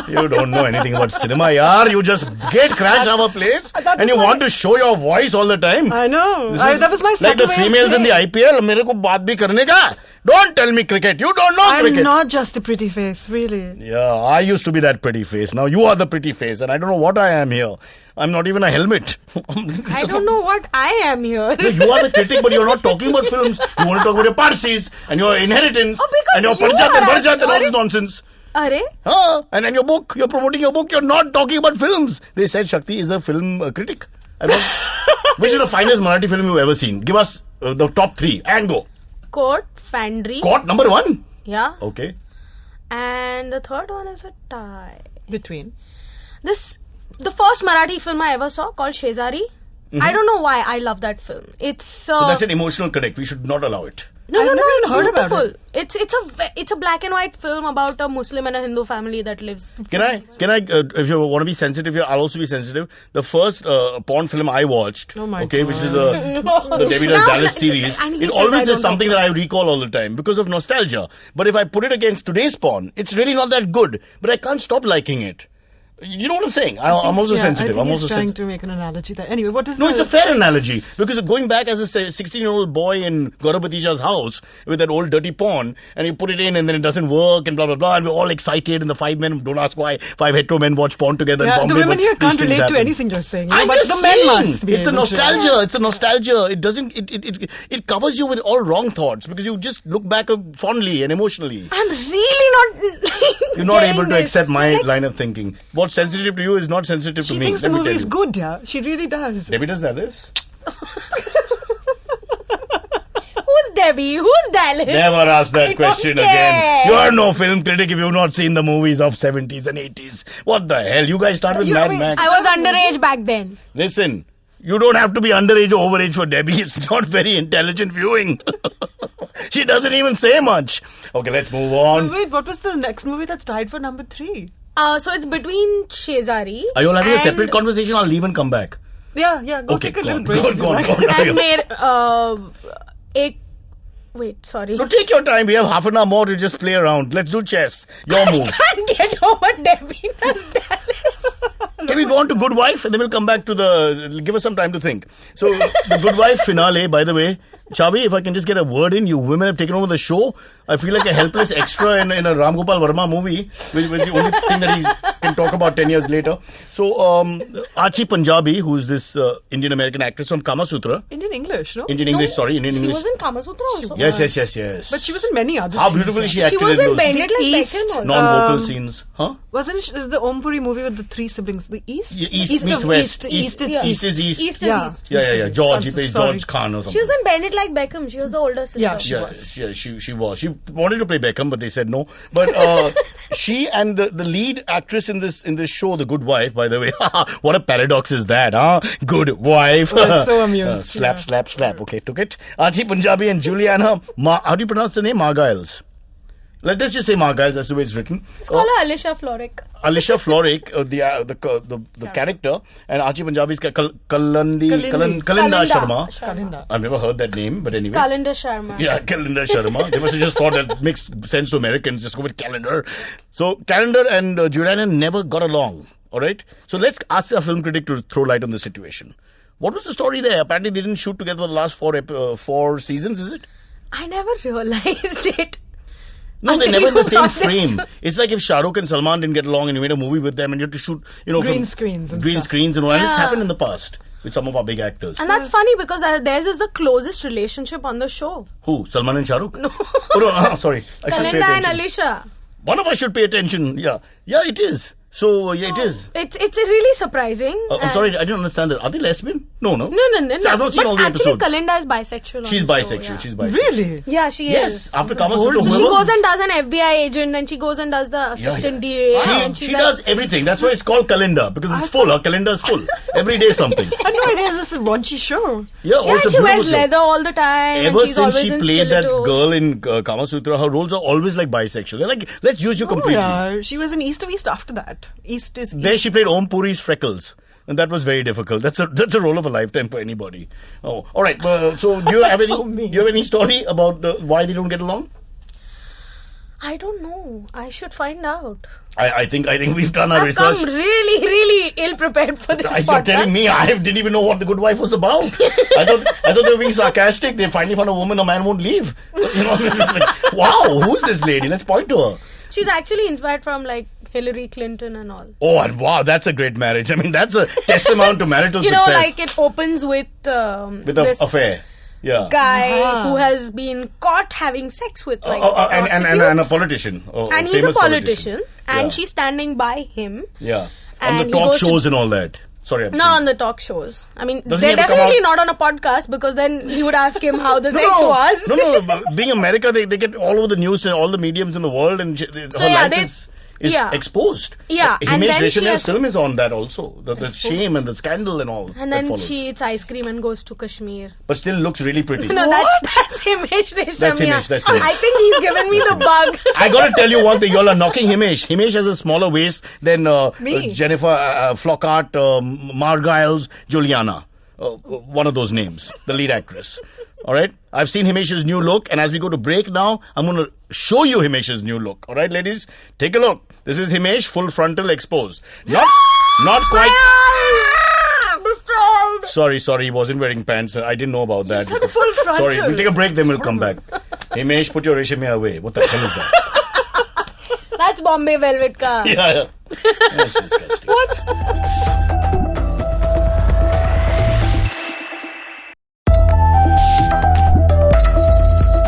You don't know anything about cinema, yaar. You just crash our place and you want to show your voice all the time. I know. That was my second like the females in the IPL. मेरे को बात भी करने का. Don't tell me cricket. You don't know cricket. I'm not just a pretty face, really. Yeah, I used to be that pretty face. Now you are the pretty face, and I don't know what I am here. I'm not even a helmet. I don't know what I am here. No, you are the critic, but you're not talking about films. You want to talk about your Parsis and your inheritance and your Parjat and all this nonsense. And your book. You're promoting your book. You're not talking about films. They said Shakti is a film critic. Which is the finest Marathi film you've ever seen? Give us the top 3 and go. Court, Fandry. Court, number 1? Yeah. Okay. And the third one is a tie. Between? The first Marathi film I ever saw called Shezari. Mm-hmm. I don't know why I love that film. So that's an emotional critic. We should not allow it. No, it's beautiful. It's a black and white film about a Muslim and a Hindu family that lives. Can I? If you want to be sensitive here, I'll also be sensitive. The first porn film I watched, which is the Debbie Does Dallas series, it always is something that I recall all the time because of nostalgia. But if I put it against today's porn, it's really not that good. But I can't stop liking it. You know what I'm saying? I'm also sensitive. I think he's trying to make an analogy there. Anyway, what is it's a fair analogy. Because going back as a 16-year-old boy in Gaurav Batija's house with that old dirty porn, and you put it in and then it doesn't work and blah, blah, blah, and we're all excited and the 5 men, don't ask why, 5 hetero men watch porn together in Bombay. The women here can't relate to anything you're saying. But the men must. It's the nostalgia. It's the nostalgia. It doesn't, it covers you with all wrong thoughts because you just look back fondly and emotionally. I'm really not You're not able to accept my line of thinking. What's sensitive to you is not sensitive to me. She thinks the movie is good, yeah. She really does. Debbie Does Dallas? Who's Debbie? Who's Dallas? Never ask that question again. You are no film critic if you've not seen the movies of 70s and 80s. What the hell? You guys started with Mad Max. I was underage back then. Listen, you don't have to be underage or overage for Debbie. It's not very intelligent viewing. She doesn't even say much. Okay, let's move on. So wait, what was the next movie that's tied for number 3? So it's between Shezari. Are you all having a separate conversation? I'll leave and come back. Yeah. Go take a little break. Go on. And wait, sorry. No, take your time. We have half an hour more to just play around. Let's do chess. Your move. I can't get over Debbie Does Dallas. Can we go on to Good Wife? And then we'll come back to give us some time to think. So, the Good Wife finale, by the way. Chavi, if I can just get a word in, you women have taken over the show. I feel like a helpless extra in a Ram Gopal Verma movie, which is the only thing that he can talk about 10 years later. So, Archie Punjabi, who's this Indian American actress from Kama Sutra. Indian English, no? Indian English. She was in Kama Sutra also. Yes. But she was in many other How things. beautifully she acted. She was in those Bend It Like Beckham also. non-vocal scenes. Huh? Wasn't the Om Puri movie with the 3 siblings? The East? East meets West. East is East is East. Yeah. George. He plays George Khan or something. She was in Bend It Like Beckham. She was the older sister. Yeah, she was. She wanted to play Beckham, but they said no. But she and the lead actress in this show, The Good Wife, by the way, what a paradox is that, huh? Good Wife. I was so amused. Slap. Okay, took it. Archie Punjabi and Juliana, how do you pronounce the name? Margiles. Let's just say Margiles, that's the way it's written. It's called Alicia Florrick. Alicia Florrick, the character, and Archie Punjabi's Kalinda Sharma. Sharma. I've never heard that name, but anyway. Kalinda Sharma. Yeah, Kalinda Sharma. They must have just thought that makes sense to Americans. Just go with calendar. So, Calendar and Juliana never got along. Alright? So, let's ask a film critic to throw light on the situation. What was the story there? Apparently, they didn't shoot together for the last 4 seasons, is it? I never realized it. No, they're never in the same frame. It's like if Shah Rukh and Salman didn't get along and you made a movie with them and you had to shoot, green screens and all. And it's happened in the past with some of our big actors. And that's funny because theirs is the closest relationship on the show. Who? Salman and Shah Rukh? No. Sorry. I should pay Kalinda attention. and Alicia. One of us should pay attention. Yeah, it is. So, it is. It's really surprising. I'm sorry, I didn't understand that. Are they lesbian? No. No. See, I've not seen But all the actually, episodes. Kalinda is bisexual. She's on the bisexual. show, yeah. She's bisexual. Really? Yeah, she Yes. is. After Kama Sutra, So she whoever- goes and does an FBI agent, then she goes and does the assistant DA. and She she's does like, everything. That's why it's called Kalinda, because it's full. Her calendar is full. Every day something. I had no idea this is a raunchy show. Yeah, Yeah, it's and a she wears beautiful show. leather all the time. Ever and she's since always she in played that stilettos. girl in Kama Sutra, her roles are always like bisexual. They're like, let's use you completely. Yeah, she was in East of East after that. East is There East. she played Om Puri's Freckles. And that was very difficult. That's a role of a lifetime for anybody. Oh, all right. So do you have any? So mean. Do you have any story about why they don't get along? I don't know. I should find out. I think we've done our I've research. come really ill prepared for this You're podcast. telling me I didn't even know what The Good Wife was about. I thought they were being sarcastic. They finally found a woman, a man won't leave. So, it's like, wow, who's this lady? Let's point to her. She's actually inspired from like Hillary Clinton and all. Oh, and wow, that's a great marriage. I mean, that's a testament to marital You know, success. like it opens with With this an affair. Yeah. guy who has been caught having sex with like and a prostitutes. politician. And he's a famous politician, and Yeah. she's standing by him. Yeah. On And the he talk goes to- shows and all that. Sorry. I'm Not on the talk shows. I mean, Doesn't he they're have to come definitely out- not on a podcast because then he would ask him how the sex was. No. But being America, they get all over the news and all the mediums in the world, and her yeah, life is yeah. exposed. Yeah, and Himesh then she Reshammiya's has- film is on that also. The shame and the scandal and all. And that then follows. she eats ice cream and goes to Kashmir. But still looks really pretty. No, that's Himesh Reshammiya. That's Himesh, that's Himesh. I think he's given me the bug. I gotta tell you one thing, y'all are knocking Himesh. Himesh has a smaller waist than Me. Jennifer Flockhart, Margiles, Juliana. One of those names, the lead actress. Alright? I've seen Himesh's new look, and as we go to break now, I'm gonna show you Himesh's new look. Alright, ladies? Take a look. This is Himesh, full frontal exposed. Not quite. Destroyed. Sorry, he wasn't wearing pants. I didn't know about that. said full frontal. Sorry, we'll take a break, then we'll come back. Himesh, put your Reshammiya away. What the hell is that? That's Bombay Velvet ka. Yeah. That's disgusting. What?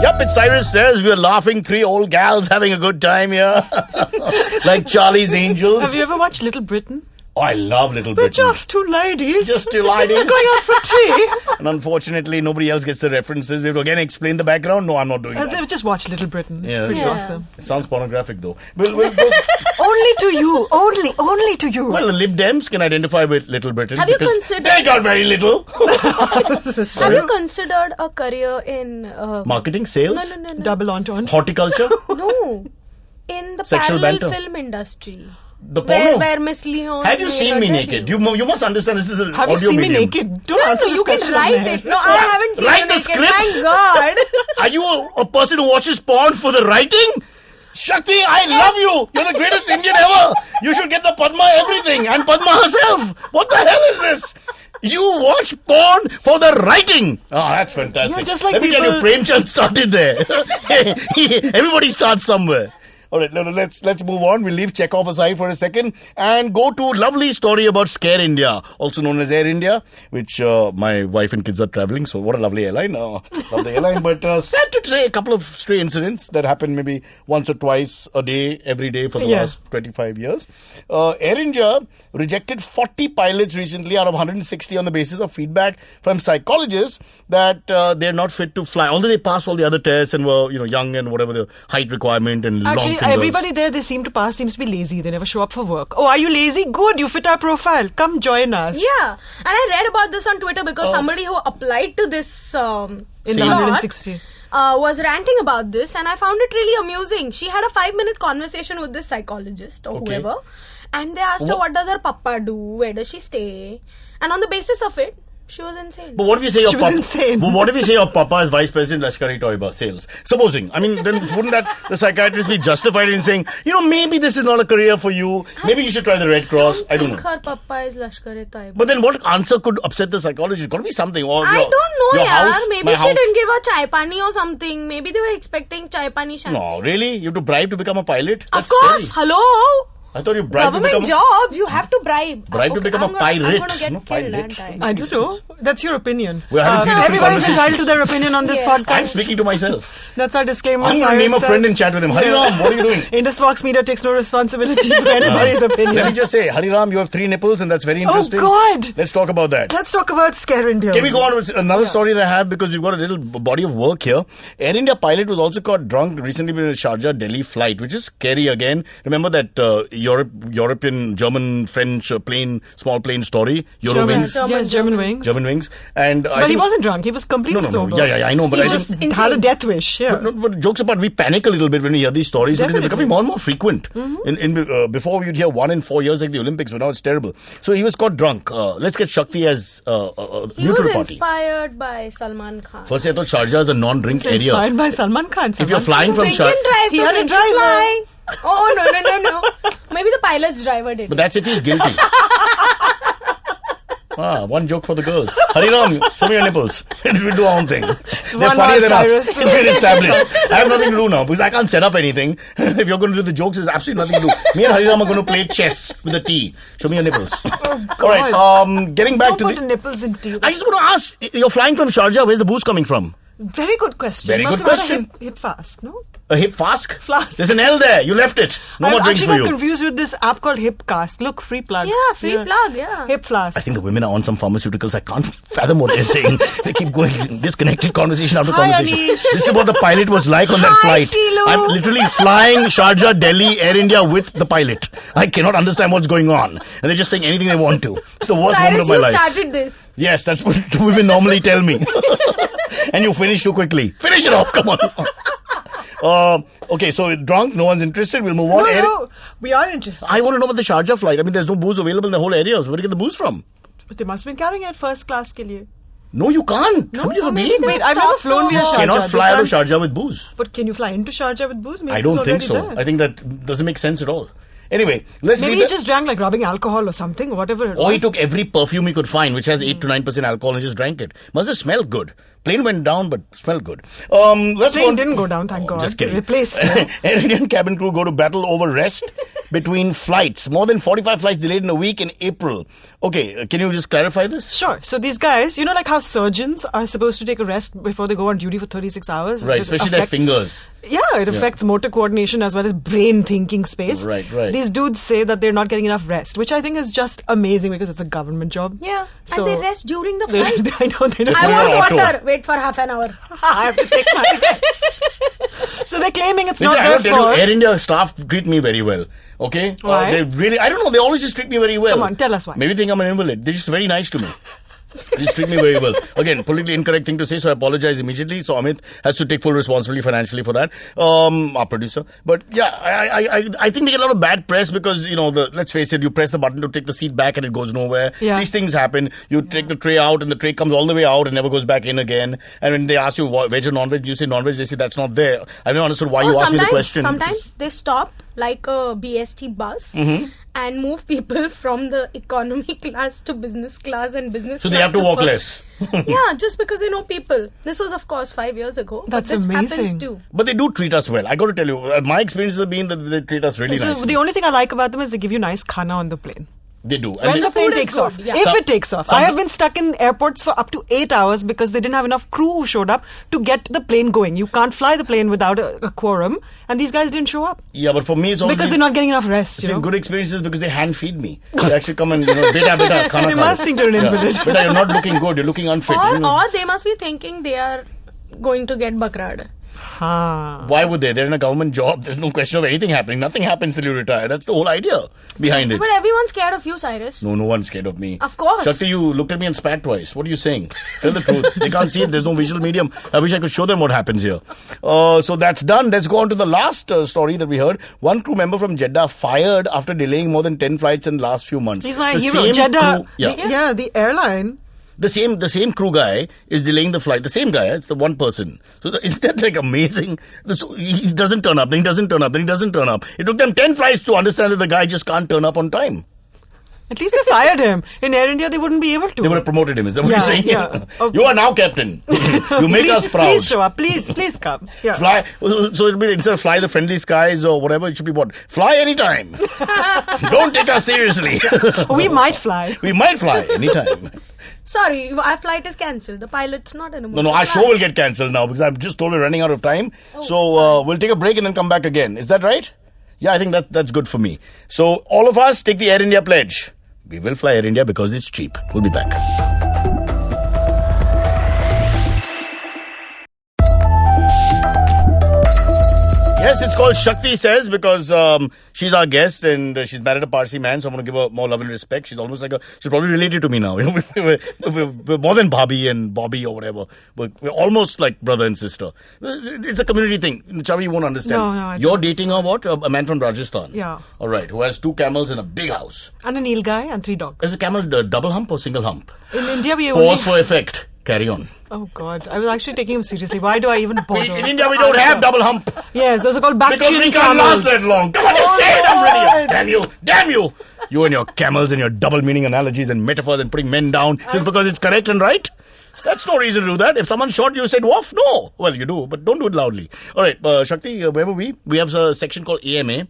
Yep, it's Cyrus Says. We're laughing, three old gals having a good time here. Like Charlie's Angels. Have you ever watched Little Britain? Oh, I love Little We're Britain. just two ladies. Just two ladies. Going out for tea. And unfortunately, nobody else gets the references. We have to again explain the background. No, I'm not doing that. Just watch Little Britain. It's Yeah. pretty Yeah. awesome. It sounds pornographic, though. We'll go. Only to you. Only to you. Well, the Lib Dems can identify with Little Britain. Have you because considered- They got very little. Have you considered a career in... Marketing, sales, No. Double entendre. horticulture, No. In the Sexual parallel banter. film industry. the porno. Where Miss Leon... Have you made seen her me debut. naked? You must understand this is an Have you audio seen medium. me naked? Don't No, answer you this can question write on air. it. No, I haven't seen Write you the naked. scripts. Thank God. Are you a person who watches porn for the writing? Shakti, I love you. You're the greatest Indian ever. You should get the Padma everything and Padma herself. What the hell is this? You watch porn for the writing. Oh, that's fantastic. Yeah, just like Let me tell you, people- Premchand started there. Everybody starts somewhere. All right, let's move on. We'll leave Chekhov aside for a second and go to lovely story about Scare India, also known as Air India, which my wife and kids are traveling. So what a lovely airline. Love the airline. But sad to say, a couple of stray incidents that happen maybe once or twice a day, every day for the last 25 years. Air India rejected 40 pilots recently out of 160 on the basis of feedback from psychologists that they're not fit to fly. Although they passed all the other tests and were young and whatever the height requirement and long Actually, fingers. everybody there, they seem to pass, seems to be lazy. They never show up for work. Oh, are you lazy? Good, you fit our profile. Come join us. Yeah. And I read about this on Twitter because somebody who applied to this In the slot, 160. was ranting about this, and I found it really amusing. She had a 5-minute conversation with this psychologist or Okay. whoever, and they asked her what does her papa do, where does she stay, and on the basis of it, she was insane. But what if you say your She was insane. But what if you say your papa is vice president Lashkar-e Toiba sales? Supposing, I mean, then wouldn't that the psychiatrist be justified in saying, maybe this is not a career for you. Maybe you should try the Red Cross. I don't know. Her papa is Lashkar-e-Taiba. But then what answer could upset the psychologist? Got to be something. Or I don't know, your yaar. house, Maybe my she house. didn't give her chai pani or something. Maybe they were expecting chai pani shampoo. No, really? You have to bribe to become a pilot? Of That's course. scary. Hello. I thought you bribed to Government become jobs, you have to bribe. Bribe to become a pirate. I'm going to get No, killed, pirate. aren't I? I don't know. That's your opinion. We're having three different Everybody's conversations. entitled to their opinion on this Yes. podcast. I'm speaking to myself. That's our disclaimer. I'm going to Cyrus name a friend says- and chat with him. Hariram, what are you doing? Indus Fox Media takes no responsibility for anybody's opinion. Let me just say, Hariram, you have 3 nipples and that's very interesting. God. Let's talk about that. Let's talk about Scare India. Can we go on with another story that I have, because we've got a little body of work here. Air India pilot was also caught drunk recently in a Sharjah Delhi flight, which is scary again. Remember that European, German, French small plane story? Eurowings? Yes, German wings. German wings. And I But he think- wasn't drunk. He was completely No. sober. Yeah, I know. But He I just think, had a death wish. Yeah. but jokes apart, we panic a little bit when we hear these stories because they're Definitely. becoming more and more frequent. Before we'd hear 1 in 4 years like the Olympics, but now it's terrible. So he was caught drunk. Let's get Shakti as He neutral was party. inspired by Salman Khan. First, I thought Sharjah is a non-drink area. Inspired by Salman Khan. If you're flying from Drink and Sharjah, drive. He to had a drink driver. and fly. Oh, no. Maybe the pilot's driver did. but that's if he's guilty. One joke for the girls. Hariram, show me your nipples. We'll do our own thing. They're one funnier word, than us. Cyrus. It's been established. I have nothing to do now because I can't set up anything. If you're going to do the jokes, there's absolutely nothing to do. Me and Hariram are going to play chess with a T. Show me your nipples. Oh, God. All right. Getting back Don't to put the. the nipples in tea. I just want to ask. You're flying from Sharjah. Where's the booze coming from? Very good question. Very Must good have had a question. hip flask, no? A hip flask? Flask. There's an L there. You left it. No more I drinks actually for got you. confused with this app called Hip Cast. Look, free plug. Yeah, free plug, yeah. Hip flask. I think the women are on some pharmaceuticals. I can't fathom what they're saying. They keep going disconnected conversation after Hi, conversation. Anish. This is what the pilot was like on that Hi, flight. Sheelu. I'm literally flying Sharjah, Delhi, Air India with the pilot. I cannot understand what's going on. And they're just saying anything they want to. It's the worst moment Cyrus, of my you life. started this. Yes, that's what women normally tell me. And you finish too quickly. Finish it off, come on. Okay, so drunk, no one's interested. We'll move on. No, we are interested. I want to know about the Sharjah flight. I mean, there's no booze available in the whole area. So where do you get the booze from? But they must have been carrying it first class ke liye. No, you can't. Haven't you ever maybe been? they Wait, I've never flown via You Sharjah. cannot They fly out of can't- Sharjah with booze. But can you fly into Sharjah with booze? Maybe I it don't was think already so. there. I think that doesn't make sense at all. Anyway, let's Maybe leave he that. just drank like rubbing alcohol or something, whatever it Or was. he took every perfume he could find, which has 8 to 9% alcohol, and just drank it. Must have smelled good. Plane went down, but smelled good. Let's go Plane on. didn't go down, thank God. Just kidding. Replaced. Yeah. Air Indian cabin crew go to battle over rest between flights. More than 45 flights delayed in a week in April. Okay, can you just clarify this? Sure. So these guys, you know, like how surgeons are supposed to take a rest before they go on duty for 36 hours? Right, It especially their affects- fingers. Yeah, it affects motor coordination as well as brain thinking space. Right. These dudes say that they're not getting enough rest, which I think is just amazing because it's a government job. Yeah. So- and they rest during the They, flight. I know they don't. I Put it on want auto. water. Wait for half an hour. I have to take my rest. So they're claiming it's Listen, not I their will tell you, fault. Air India staff treat me very well. Okay? Why? They really, I don't know, they always just treat me very well. Come on, tell us why. Maybe think I'm an invalid. They're just very nice to me. They just treat me very well. Again, politically incorrect thing to say, so I apologize immediately. So Amit has to take full responsibility financially for that. Our producer. But yeah, I think they get a lot of bad press because, you know, let's face it, you press the button to take the seat back and it goes nowhere. Yeah. These things happen. You take the tray out and the tray comes all the way out and never goes back in again. And when they ask you veg or non-veg, you say non-veg, they say that's not there. I don't understand why you asked me the question. Sometimes they stop like a BST bus Mm-hmm. and move people from the economy class to business class and business So class. they have to walk first. less. Yeah, just because they know people. This was, of course, 5 years ago. That's but this happens amazing. too. But they do treat us well. I got to tell you, my experiences have been that they treat us really So nicely. the only thing I like about them is they give you nice khana on the plane. They do. And When they- the plane food is takes good, off. yeah. If Some- it takes off. I have been stuck in airports for up to 8 hours because they didn't have enough crew who showed up to get the plane going. You can't fly the plane without a quorum. And these guys didn't show up. yeah, but for me, it's all Because they're not getting enough rest, you know. good experiences because they hand feed me. They actually come and, beta, khana They khao. must think you're an invalid. Beta, you're not looking good. You're looking unfit. Or they must be thinking they are going to get bakrad. Ah. Why would they? They're in a government job. There's no question of anything happening. Nothing happens till you retire. That's the whole idea behind it. But everyone's scared of you, Cyrus. No one's scared of me. Of course. Shakti, you looked at me and spat twice. What are you saying? Tell the truth. They can't see it. There's no visual medium. I wish I could show them what happens here. So that's done. Let's go on to the last story that we heard. One crew member from Jeddah fired after delaying more than 10 flights in the last few months. He's my The hero. same Jeddah. crew- The airline. The same crew guy is delaying the flight. The same guy, it's the one person. So isn't that like amazing? So he doesn't turn up, then he doesn't turn up, then he doesn't turn up. It took them 10 flights to understand that the guy just can't turn up on time. At least they fired him. In Air India, they wouldn't be able to. They would have promoted him. Is that what you're saying? Yeah. Okay. You are now captain. You make us proud. Please show up. Please come. Yeah. Fly. So it'll be instead of fly the friendly skies or whatever, it should be what? Fly anytime. Don't take us seriously. We might fly. We might fly anytime. Sorry, our flight is cancelled. The pilot's not anymore. No, our show will get cancelled now because I'm just told we're running out of time. So we'll take a break and then come back again. Is that right? Yeah, I think that's good for me. So all of us take the Air India pledge. We will fly Air India because it's cheap. We'll be back. Yes, it's called Shakti Says because she's our guest and she's married a Parsi man, so I'm going to give her more love and respect. She's almost like she's probably related to me now. You know, we're more than Bhabhi and Bobby or whatever. We're almost like brother and sister. It's a community thing. Chavi, you won't understand. No, you're dating a what? A man from Rajasthan. Yeah. All right, who has 2 camels in a big house. And a Nil guy and 3 dogs. Is a camel a double hump or single hump? In India, we Pause for effect. Carry on. Oh God, I was actually taking him seriously. Why do I even bother? In India, we don't have double hump. Yes, those are called bacterial Because we can't last that long. Come on, just say it. I'm ready. God. Damn you. Damn you. You and your camels and your double meaning analogies and metaphors and putting men down just because it's correct and right. That's no reason to do that. If someone shot you, said woof, no. Well, you do, but don't do it loudly. All right, Shakti, where were we? We have a section called AMA,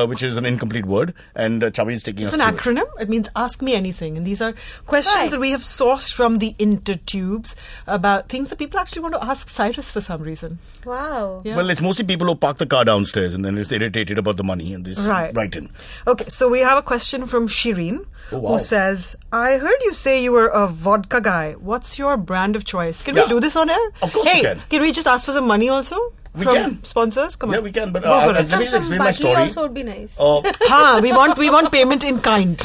which is an incomplete word, and Chavi is taking us It's an through acronym. It means Ask Me Anything. And these are questions Right. that we have sourced from the intertubes about things that people actually want to ask Cyrus for some reason. Wow. Yeah. Well, it's mostly people who park the car downstairs and then it's irritated about the money and this right in. Okay, so we have a question from Shireen Oh, wow. who says, I heard you say you were a vodka guy. What's your brand of choice? Can Yeah. we do this on air? Of course hey, we can. we just ask for some money also? We from can. sponsors? Come on. Yeah, we can, but Go for let it. me just explain my Butley story. also would be nice. We want payment in kind.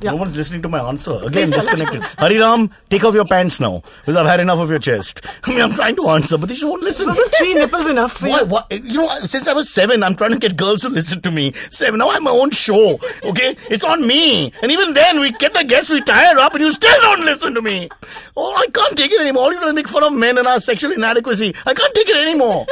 No one's listening to my answer. Again, disconnected. Hariram, take off your pants now because I've had enough of your chest. I mean, I'm trying to answer, but they just won't listen. Wasn't 3 nipples enough for you? Why? You know, since I was 7, I'm trying to get girls to listen to me. 7. Now I have my own show. Okay, it's on me. And even then, we get the guests, we tire up, and you still don't listen to me. Oh, I can't take it anymore. All you're going to make fun of men and our sexual inadequacy. I can't take it anymore.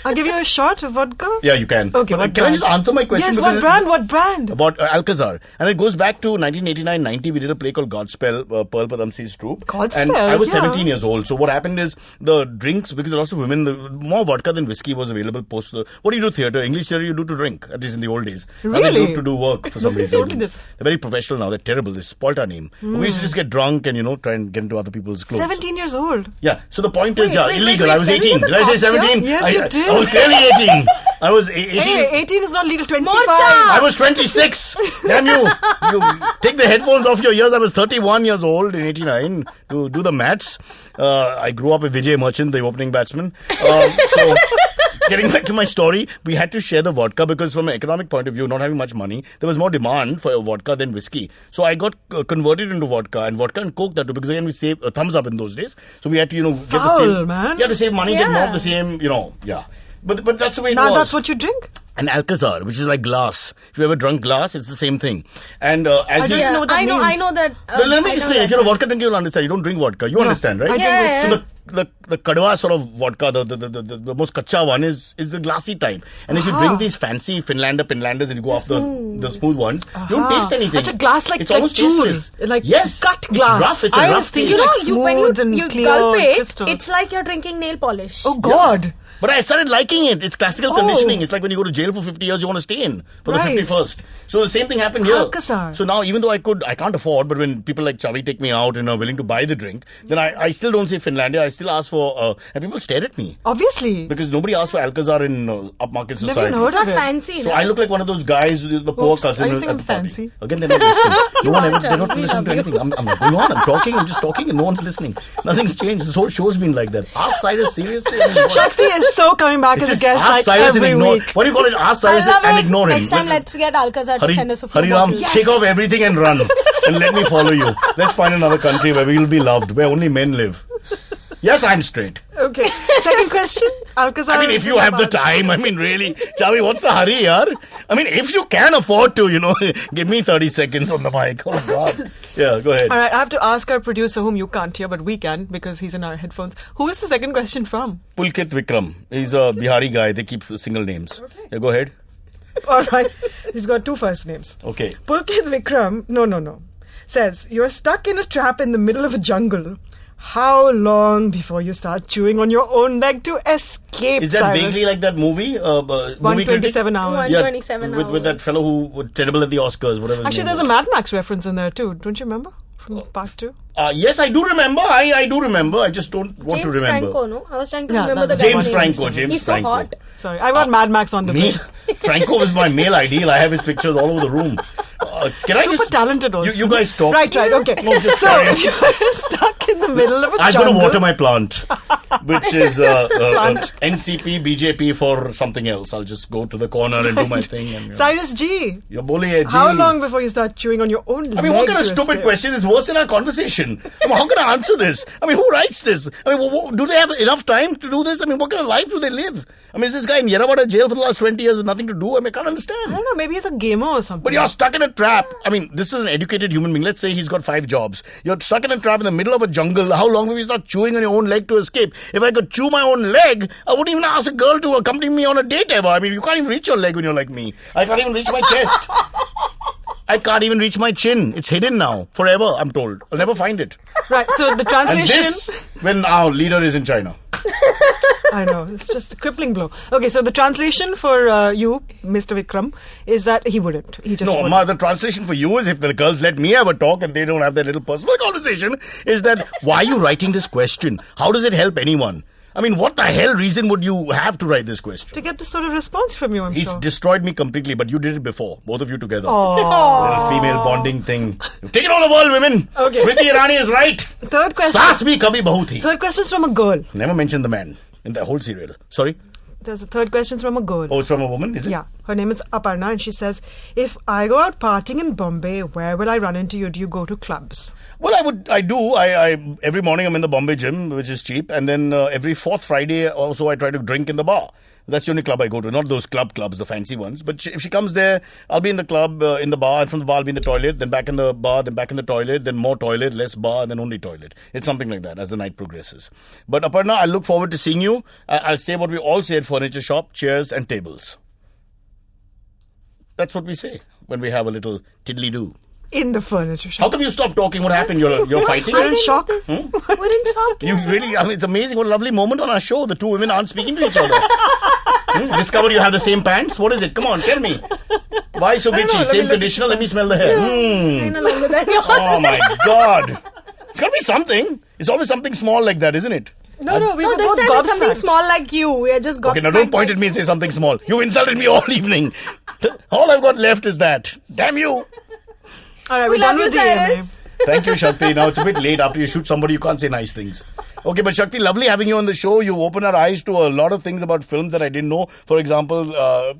I'll give you a shot of vodka. Yeah, you can. Okay, But what can I brand? just answer my question? Yes, Because what brand? What brand? about Alcazar, and it goes back to 1989-90. We did a play called Godspell, Pearl Padamsi's troupe. Godspell, and I was yeah. 17 years old. So what happened is the drinks, because there are lots of women, more vodka than whiskey was available post. What do you do theatre? English theatre you do to drink, at least in the old days. Now they Really? do to do work for some reason. Look at this. They're very professional now. They're terrible. They spoilt our name. We used to just get drunk and try and get into other people's clothes. 17 years old. Yeah. So the point is, wait, illegal. wait, I was can we 18. get Did the I say cops here? 17? Yes, you did. I was clearly 18. I was 18. Hey, 18 is not legal. 25. I was 26. Damn you. You take the headphones off your ears. I was 31 years old in 89. To do the maths. I grew up with Vijay Merchant, the opening batsman. So, getting back to my story, we had to share the vodka because from an economic point of view, not having much money, there was more demand for vodka than whiskey. So I got converted into vodka and Coke that too, because again we saved thumbs up in those days. So we had to, get the Foul, same. man. You had to save money, get more of Yeah. the same, yeah. But that's the way it Now was. that's what you drink? An Alcazar, which is like glass. If you ever drunk glass, it's the same thing. And as I we, don't know what that I know that. Well, let me I know explain. that. If you're a vodka drinker, you'll understand. You don't drink vodka. You understand, right? I drink Yeah, whiskey. So the kadwa sort of vodka, the most kacha one is the glassy type. And if you drink these fancy Finlanders and you go off the smooth ones, you don't taste anything. It's a glass it's almost jewel. tasteless. Like yes, cut it's glass. rough. It's a I rough was thinking taste. like When smooth you and clear gulp it, crystal. it's like you're drinking nail polish. Oh God. But I started liking it. It's classical conditioning. It's like when you go to jail for 50 years, you want to stay in for Right. the 51st. So the same thing happened here. Alcazar. So now, even though I can't afford, but when people like Chavi take me out and are willing to buy the drink, then I still don't say Finlandia. I still ask for, and people stare at me. Obviously. Because nobody asks for Alcazar in upmarket Never society. even heard It's not of it. fancy. So no? I look like one of those guys, the poor Oops, cousin are you at saying the party. fancy? Again, they're not listening. No one ever, are, they're not we listening to love anything. I'm going on. I'm just talking and no one's listening. Nothing's changed. This whole show's been like that. Ask Cyrus seriously. I mean, what? Shakti is so coming back It's as a just guest ask like Cyrus and every ignore. week. What do you call it? Ask Cyrus I love and it. ignore him. Next time, let's get Alcazar to send us a few Hariram, bottles. take off everything and run. And let me follow you. Let's find another country where we will be loved, where only men live. Yes, I'm straight. Okay. Second question. Alcazar. I mean, if you have the time, I mean, really. Chavi, what's the hurry, yaar? I mean, if you can afford to, give me 30 seconds on the mic. Oh, God. Yeah, go ahead. All right, I have to ask our producer, whom you can't hear, but we can because he's in our headphones. Who is the second question from? Pulkit Vikram. He's a Bihari guy. They keep single names. Okay. Yeah, go ahead. All right. He's got 2 first names. Okay. Pulkit Vikram, no, says, you're stuck in a trap in the middle of a jungle. How long before you start chewing on your own leg to escape, Is that Cyrus? vaguely like that movie? 127 hours. 127 hours. With that fellow who was terrible at the Oscars, whatever his Actually, name there's a was. Mad Max reference in there too. Don't you remember? From part 2? Yes, I do remember. I do remember. I just don't want to James remember. Franco, no? I was trying to Yeah, remember the that's guy's James name. Franco. James He's so Franco. hot. Sorry, I got Mad Max on the Me? way. Franco is my male ideal. I have his pictures all over the room. Can I Super just... talented also. You guys talk. Right, okay. No, just So, carry on. you're stuck in the middle of a I'm jungle. going to water my plant, which is Plant. NCP, BJP for something else. I'll just go to the corner and do my thing. And, Cyrus G, You're bully, how long before you start chewing on your own leg? I mean, what kind of to stupid escape? question is worse than our conversation? I mean, how can I answer this? I mean, who writes this? I mean, do they have enough time to do this? I mean, what kind of life do they live? I mean, is this guy in Yerawada jail for the last 20 years with nothing to do? I mean, I can't understand. I don't know, maybe he's a gamer or something. But you're stuck in a trap. I mean, this is an educated human being. Let's say he's got 5 jobs. You're stuck in a trap in the middle of a jungle. How long will you start chewing on your own leg to escape? If I could chew my own leg, I wouldn't even ask a girl to accompany me on a date ever. I mean, you can't even reach your leg when you're like me. I can't even reach my chest. I can't even reach my chin. It's hidden now. Forever, I'm told. I'll never find it. Right, so the And translation... this, when our leader is in China. I know, it's just a crippling blow. Okay, so the translation for you, Mr. Vikram, is that he wouldn't. He just No, wouldn't. Ma, the translation for you is if the girls let me have a talk and they don't have their little personal conversation, is that why are you writing this question? How does it help anyone? I mean, what the hell reason would you have to write this question? To get this sort of response from you, I'm He's sure. destroyed me completely, but you did it before. Both of you together. Aww. Little female bonding thing. You've taken all the world, women. Okay. Smriti Irani is right. Third question. Saas bhi kabhi bahu thi. Third question's from a girl. Never mentioned the man in the whole serial. Sorry? There's a third question from a girl. Oh, it's from a woman, is it? Yeah, her name is Aparna, and she says, if I go out partying in Bombay, where will I run into you? Do you go to clubs? Well, I do. I every morning I'm in the Bombay gym, which is cheap, and then every 4th Friday also I try to drink in the bar. That's the only club I go to, not those clubs, the fancy ones. But if she comes there, I'll be in the club, in the bar, and from the bar I'll be in the toilet, then back in the bar, then back in the toilet, then more toilet, less bar, and then only toilet. It's something like that as the night progresses. But Aparna, I look forward to seeing you. I'll say what we all say at furniture shop, chairs and tables. That's what we say when we have a little tiddly-do. In the furniture shop. How come you stop talking? What happened? You're fighting? We're in shock. We're in shock. You really, I mean, it's amazing. What a lovely moment on our show. The 2 women aren't speaking to each other. Discover you have the same pants? What is it? Come on, tell me. Why so bitchy? Same conditioner? Let me smell the hair. Kinda longer than yours. Oh my God. It's got to be something. It's always something small like that, isn't it? No, we No, were this both time it's something gobsmacked. small like you. We are just Okay, now don't point at me and say something small. You insulted me all evening. All I've got left is that. Damn you. All right, We we're done love you, with the AMA. Cyrus. Thank you, Shakti. Now it's a bit late. After you shoot somebody, you can't say nice things. Okay, but Shakti, lovely having you on the show. You open our eyes to a lot of things about films that I didn't know. For example,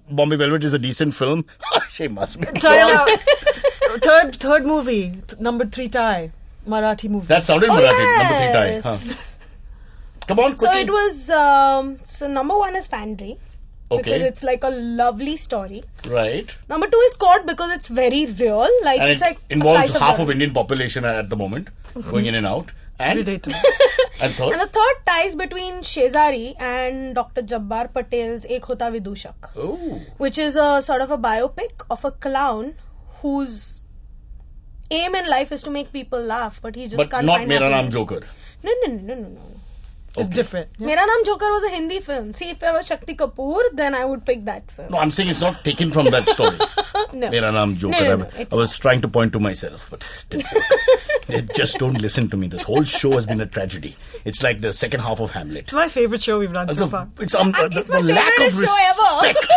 Bombay Velvet is a decent film. She must be. Time out. Third movie, number 3 tie, Marathi movie. That sounded Marathi. Number 3 tie. yes. Huh. Come on, So quickly. it was, so number 1 is Fandry. Because Okay. it's like a lovely story. Right. Number 2 is Court because it's very real. Like And it's it like a involves slice half of life. Indian population at the moment, going in and out. And Predator. and third. And the third ties between Shezari and Dr. Jabbar Patel's Ek Hota Vidushak, Oh. which is a sort of a biopic of a clown whose aim in life is to make people laugh, but he just But can't not find Mera Naam happiness. Joker. No. It's different. Yeah. Mera Naam Joker was a Hindi film. See, if I was Shakti Kapoor, then I would pick that film. No, I'm saying it's not taken from that story. No. Mera Naam Joker. No, I it's was trying to point to myself, but they just don't listen to me. This whole show has been a tragedy. It's like the second half of Hamlet. It's my favorite show we've done so So far. it's It's the my lack of favorite show ever. respect.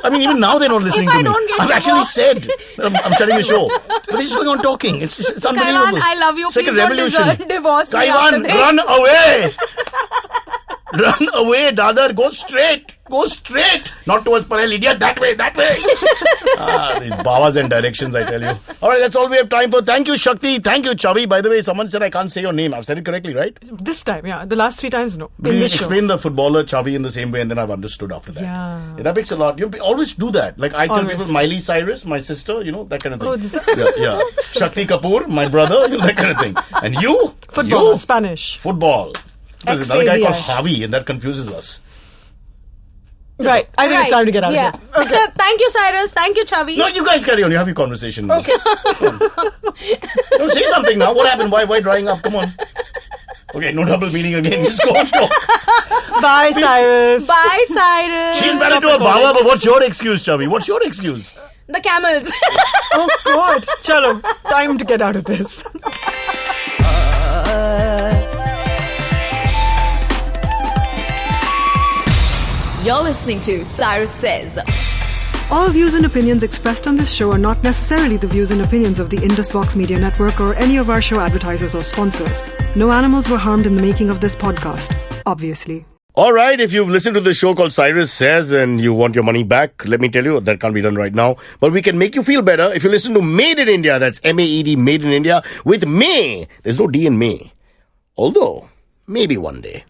I mean, even now they're not listening If to I me. don't get I've actually divorced. said that I'm shutting the show, but he's just going on talking. It's unbelievable. Kaiwan, I love you. It's like Please a don't revolution. divorce me after Kaiwan, this. run away! Run away, Dadar. Go straight. Go straight. Not towards Parel, idiot. That way. The bhavas and directions, I tell you. All right, that's all we have time for. Thank you, Shakti. Thank you, Chavi. By the way, someone said I can't say your name. I've said it correctly, right? This time, yeah. The last 3 times, no. Will In you this show. explain the footballer Chavi in the same way, and then I've understood after that. Yeah. That makes a lot. You always do that. Like I tell Always people, do. Miley Cyrus, my sister, that kind of thing. Oh, this- yeah. Shakti Kapoor, my brother, that kind of thing. And you? Football, You? Spanish. Football. There's another guy XAVI. called Javi, and that confuses us. Right. I think it's time to get out of here. Okay. Thank you, Cyrus. Thank you, Chavi. No, you guys carry on. You have your conversation. Okay. No, say something now. What happened? Why drying up? Come on. Okay, no double meaning again. Just go on. Talk. Bye, Cyrus. Bye, Cyrus. She's married to a Baba, but what's your excuse, Chavi? What's your excuse? The camels. Oh, God. Chalo. Time to get out of this. You're listening to Cyrus Says. All views and opinions expressed on this show are not necessarily the views and opinions of the IndusVox Media Network or any of our show advertisers or sponsors. No animals were harmed in the making of this podcast, obviously. All right, if you've listened to the show called Cyrus Says and you want your money back, let me tell you, that can't be done right now. But we can make you feel better if you listen to Made in India. That's M-A-E-D, Made in India, with May. There's no D in May. Although, maybe one day.